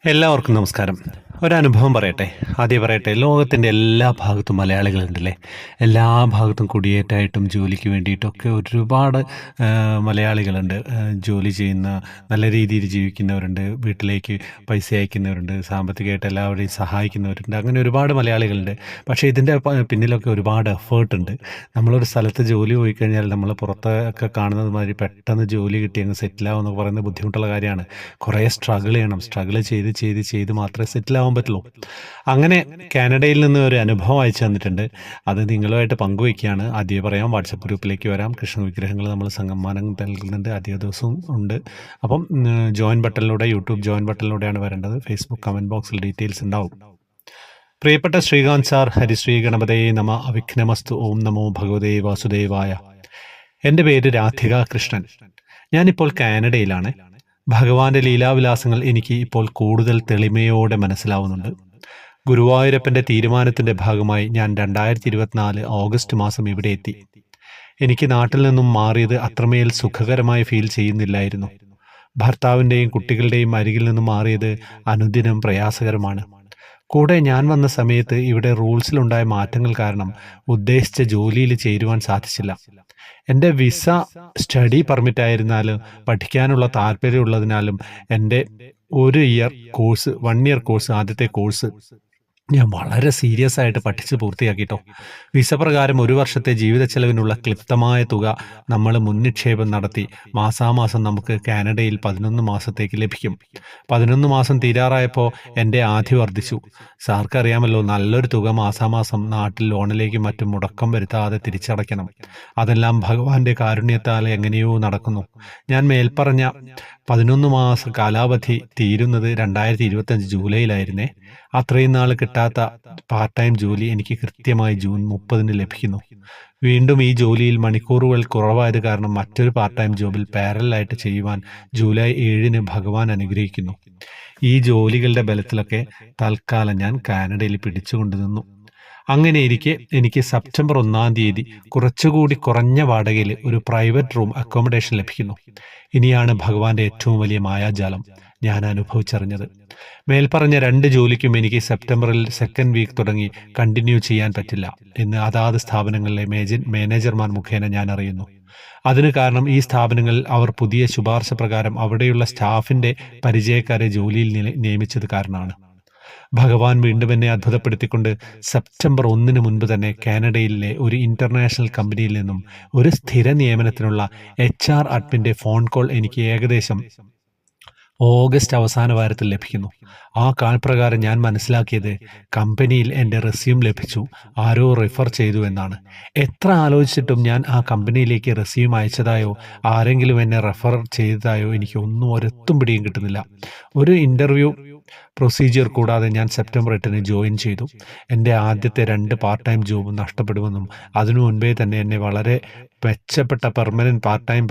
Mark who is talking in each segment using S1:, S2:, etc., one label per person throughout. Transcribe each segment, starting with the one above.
S1: എല്ലാവർക്കും നമസ്കാരം. ഒരനുഭവം പറയട്ടെ. ആദ്യം പറയട്ടെ, ലോകത്തിൻ്റെ എല്ലാ ഭാഗത്തും മലയാളികളുണ്ടല്ലേ. എല്ലാ ഭാഗത്തും കുടിയേറ്റമായിട്ടും ജോലിക്ക് വേണ്ടിയിട്ടൊക്കെ ഒരുപാട് മലയാളികളുണ്ട്. ജോലി ചെയ്യുന്ന, നല്ല രീതിയിൽ ജീവിക്കുന്നവരുണ്ട്, വീട്ടിലേക്ക് പൈസ അയക്കുന്നവരുണ്ട്, സാമ്പത്തികമായിട്ട് എല്ലാവരെയും സഹായിക്കുന്നവരുണ്ട്. അങ്ങനെ ഒരുപാട് മലയാളികളുണ്ട്. പക്ഷേ ഇതിൻ്റെ പിന്നിലൊക്കെ ഒരുപാട് എഫേർട്ടുണ്ട്. നമ്മളൊരു സ്ഥലത്ത് ജോലി പോയി കഴിഞ്ഞാൽ നമ്മൾ പുറത്തൊക്കെ കാണുന്നത് മാതിരി പെട്ടെന്ന് ജോലി കിട്ടി അങ്ങ് സെറ്റിലാവുക എന്നൊക്കെ പറയുന്നത് ബുദ്ധിമുട്ടുള്ള കാര്യമാണ്. കുറേ സ്ട്രഗിൾ ചെയ്യണം. സ്ട്രഗിൾ ചെയ്ത് മാത്രമേ സെറ്റിലാവാൻ പറ്റുള്ളൂ. അങ്ങനെ കാനഡയിൽ നിന്ന് ഒരു അനുഭവം അയച്ചു തന്നിട്ടുണ്ട്. അത് നിങ്ങളുമായിട്ട് പങ്കുവയ്ക്കുകയാണ്. ആദ്യമേ പറയാം, വാട്സപ്പ് ഗ്രൂപ്പിലേക്ക് വരാം. കൃഷ്ണ വിഗ്രഹങ്ങൾ നമ്മൾ സമ്മാനം നൽകുന്നുണ്ട്. അധിക ദിവസവും ഉണ്ട്. അപ്പം ജോയിൻ ബട്ടണിലൂടെ, യൂട്യൂബ് ജോയിൻ ബട്ടണിലൂടെയാണ് വരേണ്ടത്. ഫേസ്ബുക്ക് കമൻറ്റ് ബോക്സിൽ ഡീറ്റെയിൽസ് ഉണ്ടാവും. പ്രിയപ്പെട്ട ശ്രീകാന്ത് സാർ, ഹരിശ്രീ ഗണപതയെ നമ. അവിഘ്നമസ്തു. ഓം നമോ ഭഗവതേ വാസുദേവായ. എൻ്റെ പേര് രാധിക കൃഷ്ണൻ. ഞാനിപ്പോൾ കാനഡയിലാണ്. ഭഗവാന്റെ ലീലാവിലാസങ്ങൾ എനിക്ക് ഇപ്പോൾ കൂടുതൽ തെളിമയോടെ മനസ്സിലാവുന്നുണ്ട്. ഗുരുവായൂരപ്പൻ്റെ തീരുമാനത്തിൻ്റെ ഭാഗമായി ഞാൻ 2024 ഓഗസ്റ്റ് മാസം ഇവിടെ എത്തി. എനിക്ക് നാട്ടിൽ നിന്നും മാറിയത് അത്രമേൽ സുഖകരമായി ഫീൽ ചെയ്യുന്നില്ലായിരുന്നു. ഭർത്താവിൻ്റെയും കുട്ടികളുടെയും അരികിൽ നിന്നും മാറിയത് അനുദിനം പ്രയാസകരമാണ്. കൂടെ ഞാൻ വന്ന സമയത്ത് ഇവിടെ റൂൾസിലുണ്ടായ മാറ്റങ്ങൾ കാരണം ഉദ്ദേശിച്ച ജോലിയിൽ ചേരുവാൻ സാധിച്ചില്ല. എൻ്റെ വിസ സ്റ്റഡി പെർമിറ്റ് ആയിരുന്നാലും പഠിക്കാനുള്ള താല്പര്യമുള്ളതിനാലും എൻ്റെ 1 ഇയർ കോഴ്സ്, ആദ്യത്തെ കോഴ്സ് ഞാൻ വളരെ സീരിയസ് ആയിട്ട് പഠിച്ച് പൂർത്തിയാക്കിട്ടോ. വിസ പ്രകാരം 1 വർഷത്തെ ജീവിത ചെലവിനുള്ള ക്ലിപ്തമായ തുക നമ്മൾ മുൻനിക്ഷേപം നടത്തി മാസാമാസം നമുക്ക് കാനഡയിൽ 11 മാസത്തേക്ക് ലഭിക്കും. 11 മാസം തീരാറായപ്പോൾ എൻ്റെ ആധി വർദ്ധിച്ചു. സാർക്കറിയാമല്ലോ, നല്ലൊരു തുക മാസാമാസം നാട്ടിൽ ലോണിലേക്കും മറ്റും മുടക്കം വരുത്താതെ തിരിച്ചടയ്ക്കണം. അതെല്ലാം ഭഗവാന്റെ കാരുണ്യത്താൽ എങ്ങനെയോ നടക്കുന്നു. ഞാൻ മേൽപ്പറഞ്ഞ 11 മാസ കാലാവധി തീരുന്നത് 2025 ജൂലൈയിലായിരുന്നേ. അത്രയും നാൾ കിട്ടാത്ത പാർട്ട് ടൈം ജോലി എനിക്ക് കൃത്യമായി ജൂൺ 30 ലഭിക്കുന്നു. വീണ്ടും ഈ ജോലിയിൽ മണിക്കൂറുകൾ കുറവായത് കാരണം മറ്റൊരു പാർട്ട് ടൈം ജോബിൽ പാരലായിട്ട് ചെയ്യുവാൻ ജൂലൈ 7 ഭഗവാൻ അനുഗ്രഹിക്കുന്നു. ഈ ജോലികളുടെ ബലത്തിലൊക്കെ തൽക്കാലം ഞാൻ കാനഡയിൽ പിടിച്ചുകൊണ്ടു നിന്നു. അങ്ങനെയിരിക്കെ എനിക്ക് സെപ്റ്റംബർ 1 കുറച്ചുകൂടി കുറഞ്ഞ വാടകയിൽ ഒരു പ്രൈവറ്റ് റൂം അക്കോമഡേഷൻ ലഭിക്കുന്നു. ഇനിയാണ് ഭഗവാന്റെ ഏറ്റവും വലിയ മായാജാലം ഞാൻ അനുഭവിച്ചറിഞ്ഞത്. മേൽപ്പറഞ്ഞ 2 ജോലിക്കും എനിക്ക് സെപ്റ്റംബറിൽ 2nd വീക്ക് തുടങ്ങി കണ്ടിന്യൂ ചെയ്യാൻ പറ്റില്ല എന്ന് അതാത് സ്ഥാപനങ്ങളിലെ മാനേജർമാർ മുഖേന ഞാൻ അറിയുന്നു. അതിന് കാരണം ഈ സ്ഥാപനങ്ങളിൽ അവർ പുതിയ ശുപാർശ പ്രകാരം അവിടെയുള്ള സ്റ്റാഫിൻ്റെ പരിചയക്കാരെ ജോലിയിൽ നിയമിച്ചത് കാരണമാണ്. ഭഗവാൻ വീണ്ടും എന്നെ അത്ഭുതപ്പെടുത്തിക്കൊണ്ട് സെപ്റ്റംബർ 1 മുൻപ് തന്നെ കാനഡയിലെ ഒരു ഇൻ്റർനാഷണൽ കമ്പനിയിൽ നിന്നും ഒരു സ്ഥിര നിയമനത്തിനുള്ള HR അഡ്മിൻ്റെ ഫോൺ കോൾ എനിക്ക് ഏകദേശം ഓഗസ്റ്റ് അവസാന വാരത്തിൽ ലഭിക്കുന്നു. ആ കാൾ പ്രകാരം ഞാൻ മനസ്സിലാക്കിയത് കമ്പനിയിൽ എൻ്റെ റെസ്യൂം ലഭിച്ചു, ആരോ റെഫർ ചെയ്തു എന്നാണ്. എത്ര ആലോചിച്ചിട്ടും ഞാൻ ആ കമ്പനിയിലേക്ക് റെസ്യൂം അയച്ചതായോ ആരെങ്കിലും എന്നെ റെഫർ ചെയ്തതായോ എനിക്ക് ഒരെത്തും പിടിയും കിട്ടുന്നില്ല. ഒരു ഇൻ്റർവ്യൂ പ്രൊസീജിയർ കൂടാതെ ഞാൻ സെപ്റ്റംബർ 8 ജോയിൻ ചെയ്തു. എൻ്റെ ആദ്യത്തെ 2 പാർട്ട് ടൈം ജോബും നഷ്ടപ്പെടുമെന്നും അതിനു മുൻപേ തന്നെ എന്നെ വളരെ മെച്ചപ്പെട്ട പെർമനൻറ്റ് പാർട്ട് ടൈം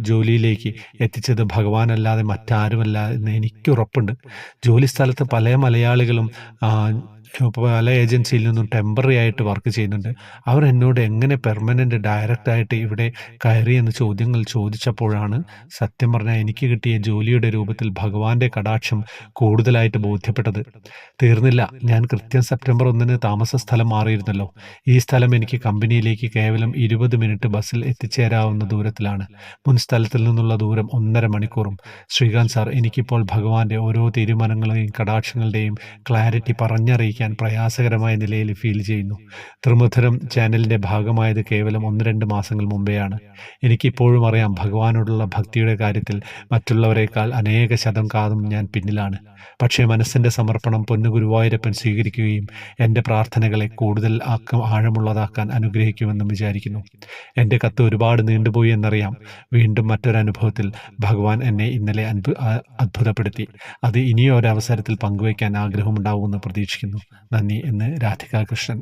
S1: ജോലിയിലേക്ക് എത്തിച്ചത് ഭഗവാനല്ലാതെ മറ്റാരുമല്ല എന്ന് എനിക്കുറപ്പുണ്ട്. ജോലി സ്ഥലത്ത് പല മലയാളികളും പല ഏജൻസിയിൽ നിന്നും ടെമ്പററി ആയിട്ട് വർക്ക് ചെയ്യുന്നുണ്ട്. അവർ എന്നോട് എങ്ങനെ പെർമനൻ്റ് ഡയറക്റ്റായിട്ട് ഇവിടെ കയറിയെന്ന് ചോദ്യങ്ങൾ ചോദിച്ചപ്പോഴാണ് സത്യം പറഞ്ഞാൽ എനിക്ക് കിട്ടിയ ജോലിയുടെ രൂപത്തിൽ ഭഗവാന്റെ കടാക്ഷം കൂടുതലായിട്ട് ബോധ്യപ്പെട്ടത്. തീർന്നില്ല, ഞാൻ കൃത്യം സെപ്റ്റംബർ 1 താമസ സ്ഥലം മാറിയിരുന്നല്ലോ. ഈ സ്ഥലം എനിക്ക് കമ്പനിയിലേക്ക് കേവലം 20 മിനിറ്റ് ബസ്സിൽ എത്തിച്ചേരാവുന്ന ദൂരത്തിലാണ്. മുൻ സ്ഥലത്തിൽ നിന്നുള്ള ദൂരം 1.5 മണിക്കൂറും. ശ്രീകാന്ത് സാർ, എനിക്കിപ്പോൾ ഭഗവാന്റെ ഓരോ തീരുമാനങ്ങളെയും കടാക്ഷങ്ങളുടെയും ക്ലാരിറ്റി പറഞ്ഞറിയിക്കാൻ പ്രയാസകരമായ നിലയിൽ ഫീൽ ചെയ്യുന്നു. ത്രിമുധരം ചാനലിൻ്റെ ഭാഗമായത് കേവലം 1-2 മാസങ്ങൾ മുമ്പെയാണ്. എനിക്കിപ്പോഴും അറിയാം, ഭഗവാനോടുള്ള ഭക്തിയുടെ കാര്യത്തിൽ മറ്റുള്ളവരെക്കാൾ അനേക ശതം കാതം ഞാൻ പിന്നിലാണ്. പക്ഷേ മനസ്സിൻ്റെ സമർപ്പണം പൊന്നു ഗുരുവായൂരപ്പൻ സ്വീകരിക്കുകയും എൻ്റെ പ്രാർത്ഥനകളെ കൂടുതൽ ആഴമുള്ളതാക്കാൻ അനുഗ്രഹിക്കുമെന്നും വിചാരിക്കുന്നു. എൻ്റെ കത്ത് ഒരുപാട് നീണ്ടുപോയി എന്നറിയാം. വീണ്ടും മറ്റൊരനുഭവത്തിൽ ഭഗവാൻ എന്നെ ഇന്നലെ അത്ഭുതപ്പെടുത്തി. അത് ഇനിയും ഒരവസരത്തിൽ പങ്കുവയ്ക്കാൻ ആഗ്രഹമുണ്ടാവുമെന്ന് പ്രതീക്ഷിക്കുന്നു. നന്ദി എന്ന് രാധിക കൃഷ്ണൻ.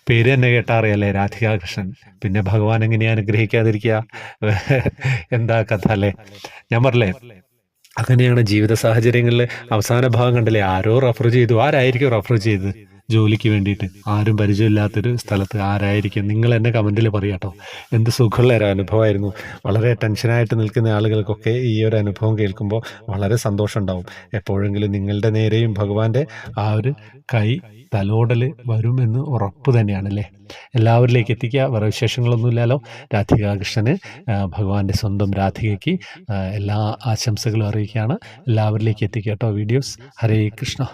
S1: പേര് തന്നെ കേട്ടാ അറിയാലേ, രാധിക കൃഷ്ണൻ. പിന്നെ ഭഗവാൻ എങ്ങനെയാ അനുഗ്രഹിക്കാതിരിക്കുക? എന്താ കഥ അല്ലേ? ഞാൻ പറഞ്ഞേ, അങ്ങനെയാണ് ജീവിത സാഹചര്യങ്ങളിൽ. അവസാന ഭാഗം കണ്ടില്ലേ, ആരോ റെഫർ ചെയ്തു. ആരായിരിക്കും റെഫർ ചെയ്തത്? ജോലിക്ക് വേണ്ടിയിട്ട് ആരും പരിചയമില്ലാത്തൊരു സ്ഥലത്ത് ആരായിരിക്കും നിങ്ങൾ എന്നെ കമൻറ്റിൽ പറയാട്ടോ. എന്ത് സുഖമുള്ള ഒരു അനുഭവമായിരുന്നു. വളരെ ടെൻഷനായിട്ട് നിൽക്കുന്ന ആളുകൾക്കൊക്കെ ഈ ഒരു അനുഭവം കേൾക്കുമ്പോൾ വളരെ സന്തോഷം ഉണ്ടാവും. എപ്പോഴെങ്കിലും നിങ്ങളുടെ നേരെയും ഭഗവാന്റെ ആ ഒരു കൈ തലോടൽ വരുമെന്ന് ഉറപ്പ് തന്നെയാണല്ലേ. എല്ലാവരിലേക്ക് എത്തിക്കുക. വേറെ വിശേഷങ്ങളൊന്നുമില്ലല്ലോ. രാധിക കൃഷ്ണന് ഭഗവാന്റെ സ്വന്തം രാധികയ്ക്ക് എല്ലാ ആശംസകളും അറിയിക്കുകയാണ്. എല്ലാവരിലേക്ക് എത്തിക്കുക കേട്ടോ വീഡിയോസ്. ഹരേ കൃഷ്ണ.